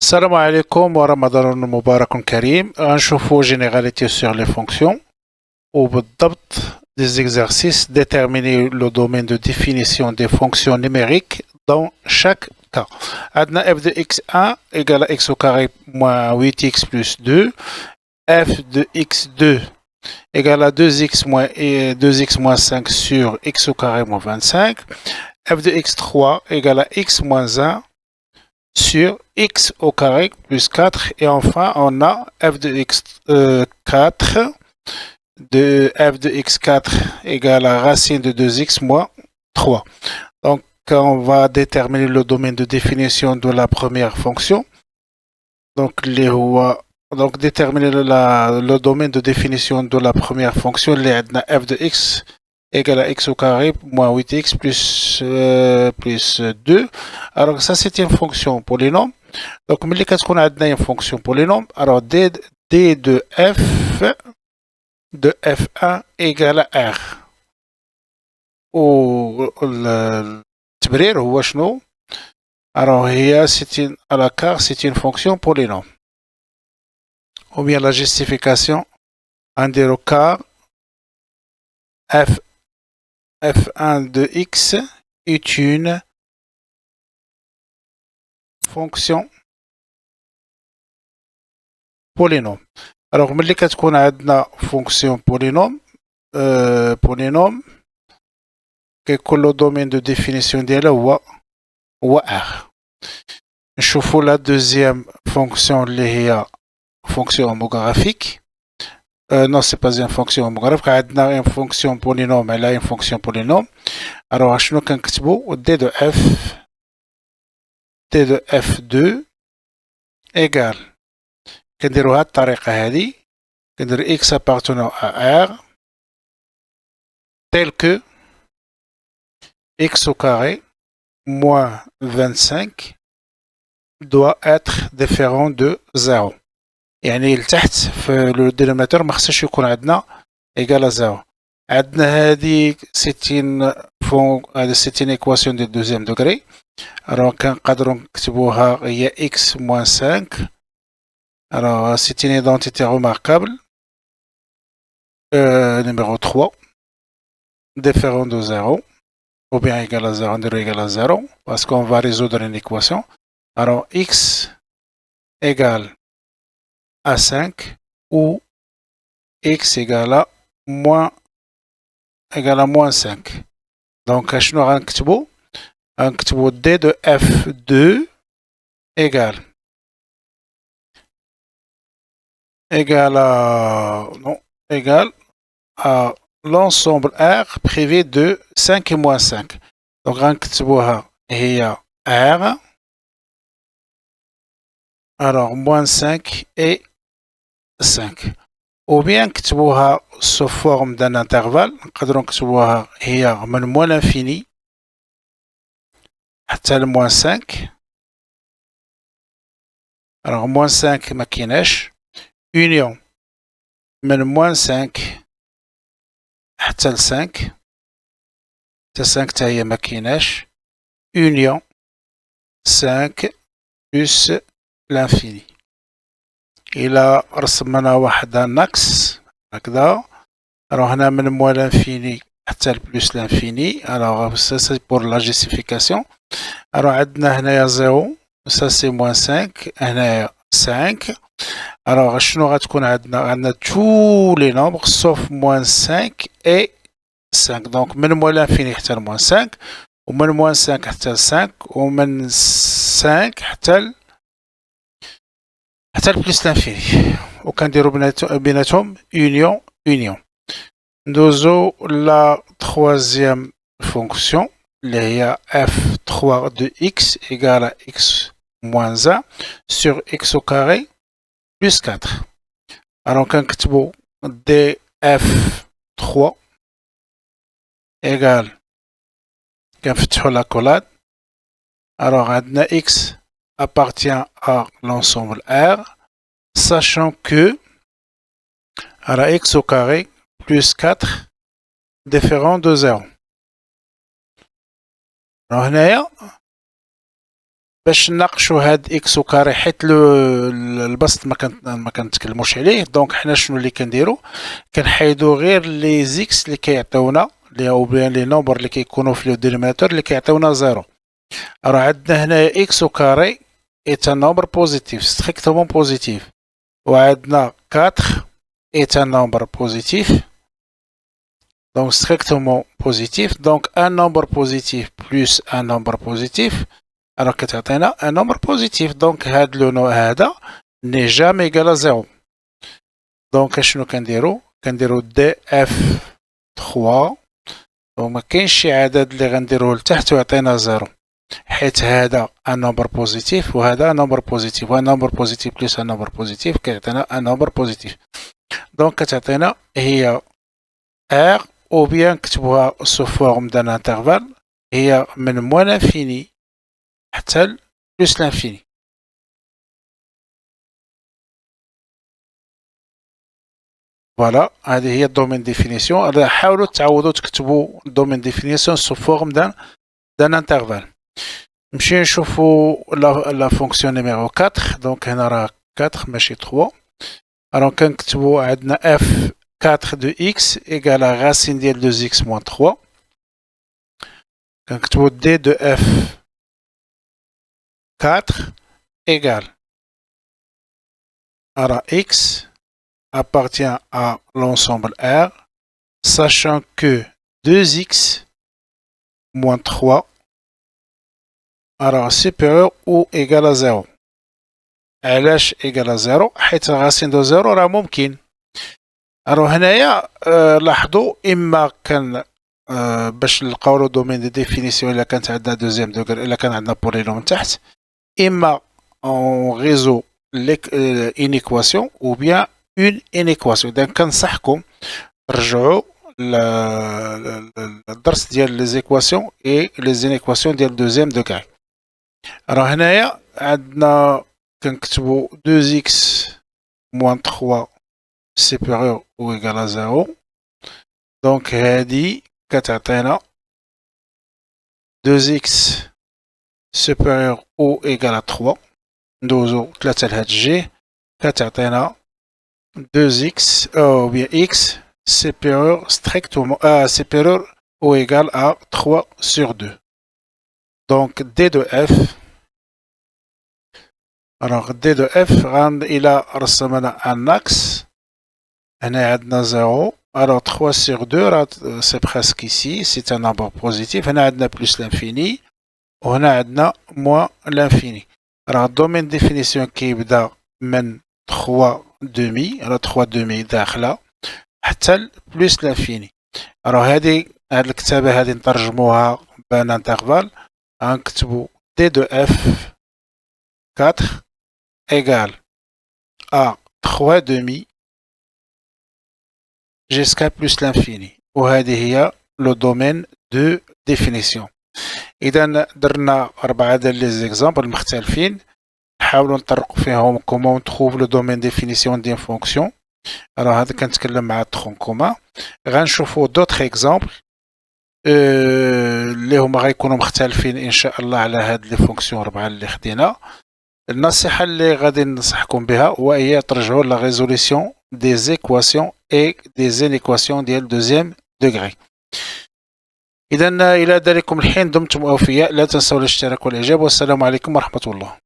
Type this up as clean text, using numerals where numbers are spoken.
Salam alaikum wa ramadan mubarak karim. نشوفوا généralité sur les fonctions وبالضبط des exercices déterminer le domaine de définition des fonctions numériques dans chaque cas. عندنا f de x1 égale à x au carré moins 8x plus 2, f de x2 égale à 2x moins 5 sur x au carré moins 25, f de x3 égale à x moins 1 sur x au carré plus 4, et enfin on a f de x4 de f de x4 égale à racine de 2x moins 3. Donc on va déterminer le domaine de définition de la première fonction. Donc déterminer le domaine de définition de la première fonction, f de x égale à x au carré moins 8x plus 2. Alors ça c'est une fonction polynôme. Donc qu'est-ce qu'on a une fonction polynôme? Alors d de f de f1 égale à r. التبرير هو شنو؟ alors هي c'est une fonction polynôme. Ou bien la justification نديرو car f1 de x est une fonction polynôme. Alors ملي كتكون عندنا fonction polynôme كيكون le domaine de définition ديالها هو r. نشوفوا la deuxième fonction اللي هي fonction homographique. Non, c'est pas une fonction homographique. عندنا une fonction polynôme, elle a une fonction polynôme. Alors شنو كنكتبوا d de f2 égale كنديروا هاد الطريقة هذه، كندير x appartenant à r tel que x au carré moins 25 doit être différent de 0. يعني لتحت في لو دينوميناتور ما خصش يكون عندنا égal à 0. عندنا هذه c'est une équation de deuxième degré. alors كنقدروا نكتبوها هي x moins 5. alors c'est une identité remarquable. Numéro 3 différent de 0 ou bien égal à 0, on dirait égal à 0 parce qu'on va résoudre une équation. Alors x égale à 5 ou x égale à moins 5. Donc شنو غنكتبو؟ غنكتبو d de f2 égale à l'ensemble R privé de 5 et moins 5. Donc غنكتبوها هي R alors moins 5 et 5. ou bien نكتبوها sous forme d'un intervalle. نقدروا نكتبوها هي من moins l'infini حتى moins 5. alors moins 5 ما كايناش، union من moins 5 حتى 5 حتى 5 حتى هي ما كايناش، union 5 plus l'infini. إلا رسمنا واحد النقص هكذا، alors هنا من moins l'infini حتى plus l'infini. alors ça c'est pour la justification. alors عندنا هنايا 0 ça c'est moins 5 هنايا 5. alors شنو غتكون عندنا tous les nombres sauf moins 5 et 5. donc من moins l'infini حتى moins 5 ومن moins 5 حتى 5 ومن 5 حتى plus l'infini. وكنديروا بيناتهم union. ندوزو la troisième fonction اللي هي f3 de x égale à x moins 1 sur x au carré plus 4. alors كنكتبو df3 égale كنفتحو la collade. alors عندنا x appartient à l'ensemble R, sachant que à la x au carré plus 4 différent de 0. alors هنايا باش نناقشوا هاد اكس وكاري حيت البسط ما كنتكلموش عليه. دونك حنا شنو اللي كنديرو؟ كنحيدو غير لي زيكس اللي كيعطيونا او بيان لي نومبر اللي كيكونوا في لو دينوميناتور اللي كيعطيونا زيرو. راه عندنا هنا اكس وكاري est un nombre positif, strictement positif. وعندنا 4 est un nombre positif, donc strictement positif. Donc un nombre positif plus un nombre positif, alors كتعطينا un nombre positif. Donc هذا n'est jamais égal à 0. Donc شنو كنديرو؟ كنديرو df3. donc ما كاينش شي عدد اللي غنديروه لتحت ويعطينا 0، حيت هذا ان نمبر بوزيتيف وهذا نمبر بوزيتيف، وان نمبر بوزيتيف بلس ان نمبر بوزيتيف كيعطينا ان نمبر بوزيتيف. دونك كتعطينا هي ار، او بيان نكتبوها سو فورم دان انترفال، هي من موان لانفيني حتى بلس لانفيني. فوالا هذه هي الدومين ديفينيسيون. حاولوا تعودوا تكتبوا الدومين ديفينيسيون سو فورم دان انترفال. نمشي نشوفو لا فونكسيون نيميرو 4. دونك هنا راه 4 ماشي 3. الوغ كنكتبو عندنا اف 4 دو اكس ايكال راسين ديال 2 اكس موان 3. كنكتبو دي دو اف 4 ايكال راه اكس appartient à l'ensemble R, sachant que 2x moins 3 alors supérieur ou égal à 0. علاش égal à 0؟ حيت racine de 0 راه ممكن. alors هنايا لاحظوا اما كان باش نلقاو لو دومين دي ديفينيسيون الا كانت عندنا دوزيام دوغري، الا كان عندنا بولينوم من تحت، اما اون ريزو une équation ou bien une inéquation. إذا كنصحكم رجعوا للدرس ديال لي زيكواسيون اي لي زينيكواسيون ديال دوزيام دوغري. راه هنايا عندنا كنكتبوا 2x moins 3 supérieur ou égal à 0. دونك هادي كتعطينا 2x supérieur ou égal à 3. ندوزو 3 لهاد الجهة كتعطينا 2x ou bien x supérieur strictement supérieur ou égal à 3 sur 2. Donc d de f. alors d de f إلا رسمنا un axe هنا عندنا 0. alors 3 sur 2 c'est presque ici, c'est un nombre positif. هنا عندنا plus l'infini وهنا عندنا moins l'infini. راه الدومين ديفينيسيون كيبدا من 3 demi، راه 3 demi داخله حتى بلس لانفيني. راه هاد الكتابه هادي نترجموها بان انترفال، غنكتبو دي دو اف 4 ايكال ا 3 demi jusqu'à plus l'infini، وهذه هي لو دومين دو ديفينيسيون. اذا درنا 4 ديال لي زيكزامبل مختلفين نحاولوا نطرقوا فيهم كومون تروف لو دومين ديفينيسيون ديال فونكسيون. راه هذا كنتكلم مع الترون كومان. غنشوفوا دوطخ اكزامبل اللي هما غيكونوا مختلفين ان شاء الله على هاد لي فونكسيون 4 اللي خدينا. النصيحه اللي غادي ننصحكم بها وهي ترجعوا لا ريزوليسيون دي زيكواسيون اي دي زينيكواسيون ديال دوزيام دوغري. اذا الى ذلكم الحين دمتم اوفياء، لا تنسوا الاشتراك والاعجاب، والسلام عليكم ورحمه الله.